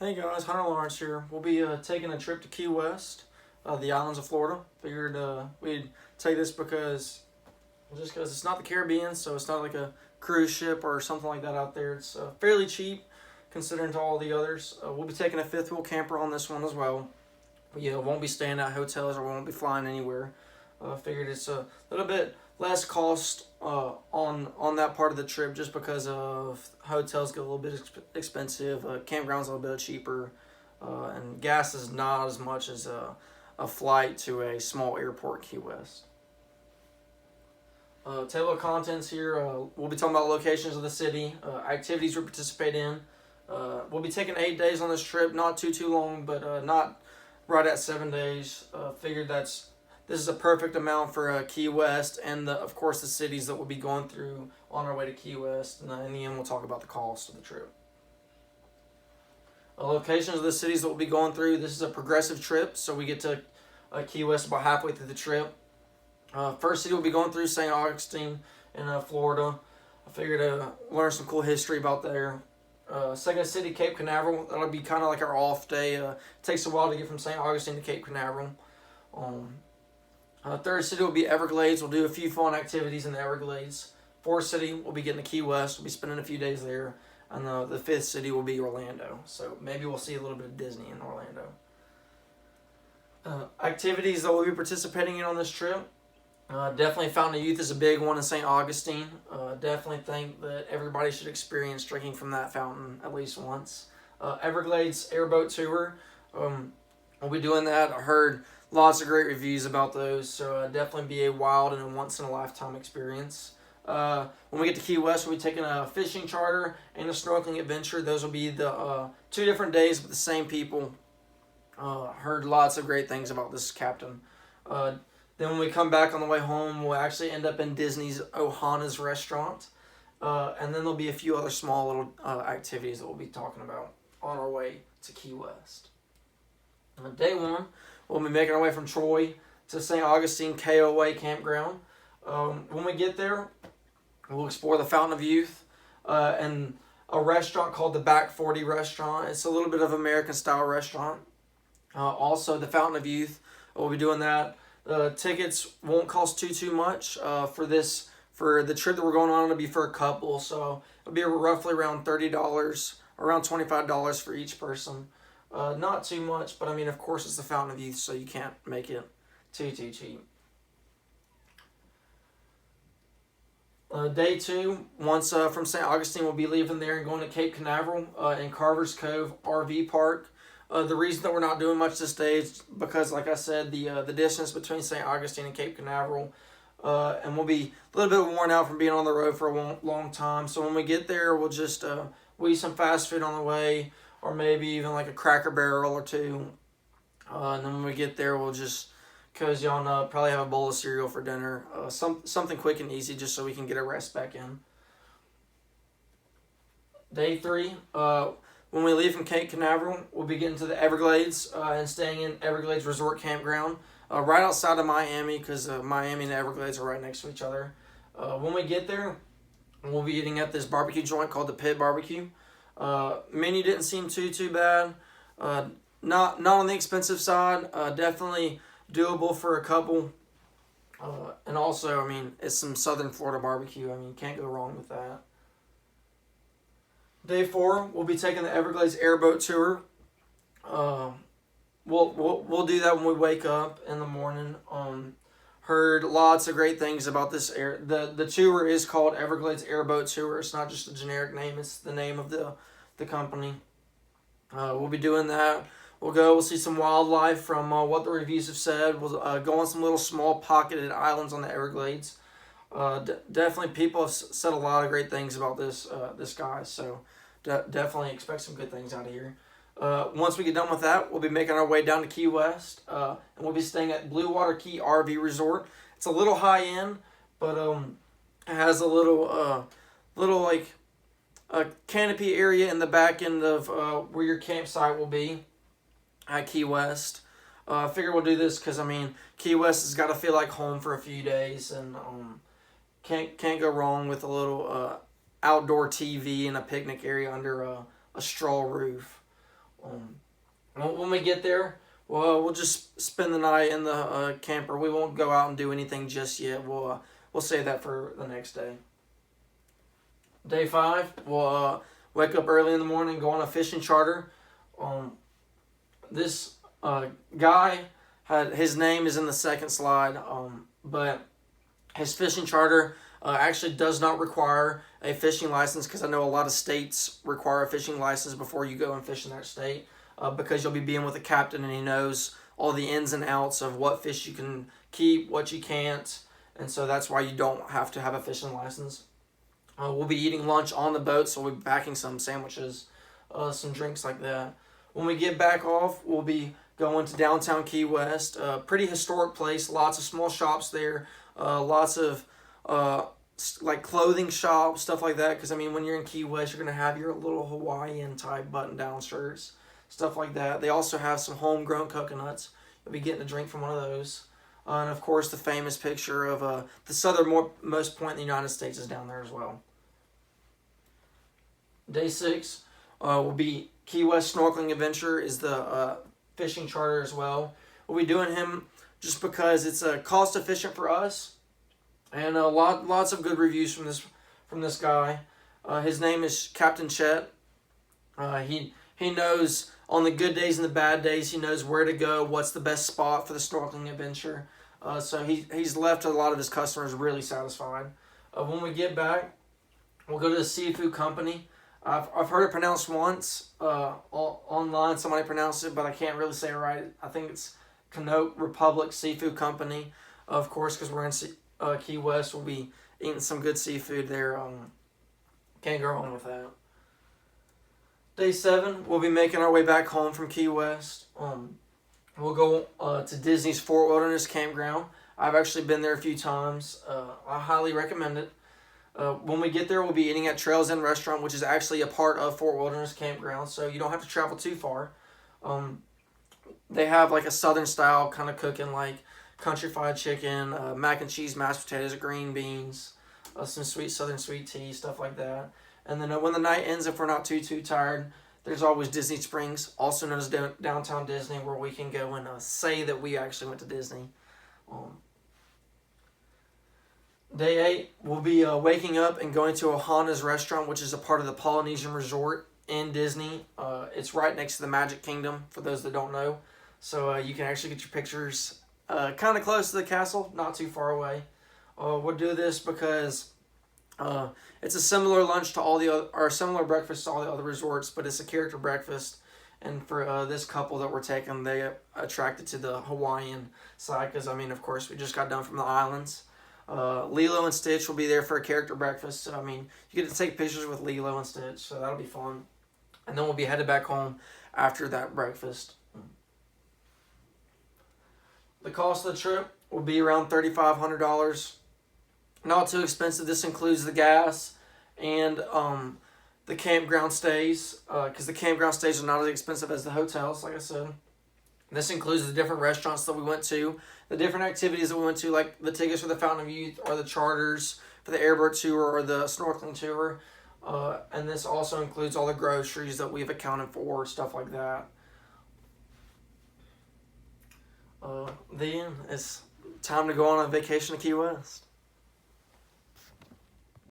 Hey guys, Hunter Lawrence here. We'll be taking a trip to Key West, the islands of Florida. Figured we'd take this because it's not the Caribbean, so it's not like a cruise ship or something like that out there. It's fairly cheap considering to all the others. We'll be taking a fifth wheel camper on this one as well. Yeah, won't be staying at hotels or won't be flying anywhere. Figured it's a little bit less cost on that part of the trip just because of hotels get a little bit expensive, campgrounds a little bit cheaper, and gas is not as much as a flight to a small airport, Key West. Table of contents here. We'll be talking about locations of the city, activities we participate in. We'll be taking 8 days on this trip, not too long, but not right at 7 days. Figured this is a perfect amount for Key West and of course the cities that we'll be going through on our way to Key West. And in the end, we'll talk about the cost of the trip. Locations of the cities that we'll be going through. This is a progressive trip, so we get to Key West about halfway through the trip. First city we'll be going through St. Augustine in Florida. I figured to learn some cool history about there. Second city, Cape Canaveral. That'll be kind of like our off day. It takes a while to get from St. Augustine to Cape Canaveral. Third city will be Everglades. We'll do a few fun activities in the Everglades. Fourth city, we'll be getting to Key West. We'll be spending a few days there. And the fifth city will be Orlando. So maybe we'll see a little bit of Disney in Orlando. Activities that we'll be participating in on this trip. Definitely Fountain of Youth is a big one in St. Augustine. Definitely think that everybody should experience drinking from that fountain at least once. Everglades Airboat Tour. We'll be doing that. I heard lots of great reviews about those, so definitely be a wild and a once-in-a-lifetime experience. When we get to Key West, we'll be taking a fishing charter and a snorkeling adventure. Those will be the 2 different days with the same people. Heard lots of great things about this captain. Then when we come back on the way home, we'll actually end up in Disney's Ohana's restaurant. And then there'll be a few other small little activities that we'll be talking about on our way to Key West. Day one, we'll be making our way from Troy to St. Augustine KOA Campground. When we get there, we'll explore the Fountain of Youth and a restaurant called the Back 40 Restaurant. It's a little bit of American style restaurant. Also, the Fountain of Youth, we'll be doing that. The tickets won't cost too much for the trip that we're going on. It'll be for a couple, so it'll be roughly around $30, around $25 for each person. Not too much, but I mean, of course, it's the Fountain of Youth, so you can't make it too cheap. Day two, once from St. Augustine, we'll be leaving there and going to Cape Canaveral in Carver's Cove RV Park. The reason that we're not doing much this day is because, like I said, the distance between St. Augustine and Cape Canaveral, and we'll be a little bit worn out from being on the road for a long time. So when we get there, we'll just we'll eat some fast food on the way, or maybe even like a Cracker Barrel or two. And then when we get there, we'll just cozy on up, probably have a bowl of cereal for dinner, something quick and easy just so we can get a rest back in. Day three, when we leave from Cape Canaveral, we'll be getting to the Everglades and staying in Everglades Resort Campground right outside of Miami because Miami and the Everglades are right next to each other. When we get there, we'll be eating at this barbecue joint called the Pit Barbecue. Menu didn't seem too bad. Not on the expensive side. Definitely doable for a couple. And also, I mean, it's some Southern Florida barbecue. I mean, can't go wrong with that. Day four, we'll be taking the Everglades Airboat Tour. We'll do that when we wake up in the morning. Heard lots of great things about this the tour is called Everglades Airboat Tour. It's not just a generic name, it's the name of the company. We'll be doing that. We'll see some wildlife from what the reviews have said. We'll go on some little small pocketed islands on the Everglades. Definitely people have said a lot of great things about this guy, so definitely expect some good things out of here. Once we get done with that, we'll be making our way down to Key West, and we'll be staying at Blue Water Key RV Resort. It's a little high end, but it has a little like a canopy area in the back end of where your campsite will be at Key West. I figure we'll do this because I mean Key West has got to feel like home for a few days, and can't go wrong with a little outdoor TV and a picnic area under a straw roof. When we get there, well, we'll just spend the night in the camper. We won't go out and do anything just yet. We'll save that for the next day. Day 5, we'll wake up early in the morning, go on a fishing charter. This guy his name is in the second slide, but his fishing charter actually does not require a fishing license, because I know a lot of states require a fishing license before you go and fish in that state, because you'll be being with a captain and he knows all the ins and outs of what fish you can keep, what you can't, and so that's why you don't have to have a fishing license. We'll be eating lunch on the boat, so we'll be packing some sandwiches, some drinks like that. When we get back off, we'll be going to downtown Key West. Pretty historic place, lots of small shops there, lots of like clothing shops, stuff like that. Because I mean, when you're in Key West, you're gonna have your little Hawaiian type button-down shirts, stuff like that. They also have some homegrown coconuts. You'll be getting a drink from one of those. And of course, the famous picture of the southernmost point in the United States is down there as well. Day 6 will be Key West Snorkeling Adventure, is the fishing charter as well. We'll be doing him just because it's cost efficient for us, and lots of good reviews from this guy. His name is Captain Chet. He knows on the good days and the bad days. He knows where to go, what's the best spot for the snorkeling adventure. So he's left a lot of his customers really satisfied. When we get back, we'll go to the Seafood Company. I've heard it pronounced once online. Somebody pronounced it, but I can't really say it right. I think it's Connoke Republic Seafood Company. Of course, because we're in Key West, we'll be eating some good seafood there. Can't go wrong with that. Day 7, we'll be making our way back home from Key West. We'll go to Disney's Fort Wilderness Campground. I've actually been there a few times. I highly recommend it. When we get there, we'll be eating at Trails End Restaurant, which is actually a part of Fort Wilderness Campground, so you don't have to travel too far. They have like a southern style kind of cooking, like country fried chicken, mac and cheese, mashed potatoes, green beans, some southern sweet tea, stuff like that. And then when the night ends, if we're not too tired, there's always Disney Springs, also known as Downtown Disney, where we can go and say that we actually went to Disney. Day 8, we'll be waking up and going to Ohana's Restaurant, which is a part of the Polynesian Resort in Disney. It's right next to the Magic Kingdom, for those that don't know. So you can actually get your pictures kind of close to the castle, not too far away. We'll do this because it's a similar lunch to all the other, or similar breakfast to all the other resorts, but it's a character breakfast. And for this couple that we're taking, they attracted to the Hawaiian side, because I mean, of course, we just got done from the islands. Lilo and Stitch will be there for a character breakfast. So, I mean, you get to take pictures with Lilo and Stitch, so that'll be fun. And then we'll be headed back home after that breakfast. The cost of the trip will be around $3,500. Not too expensive. This includes the gas and the campground stays, because the campground stays are not as expensive as the hotels, like I said. This includes the different restaurants that we went to, the different activities that we went to, like the tickets for the Fountain of Youth, or the charters for the airboat tour, or the snorkeling tour. And this also includes all the groceries that we've accounted for, stuff like that. Then it's time to go on a vacation to Key West.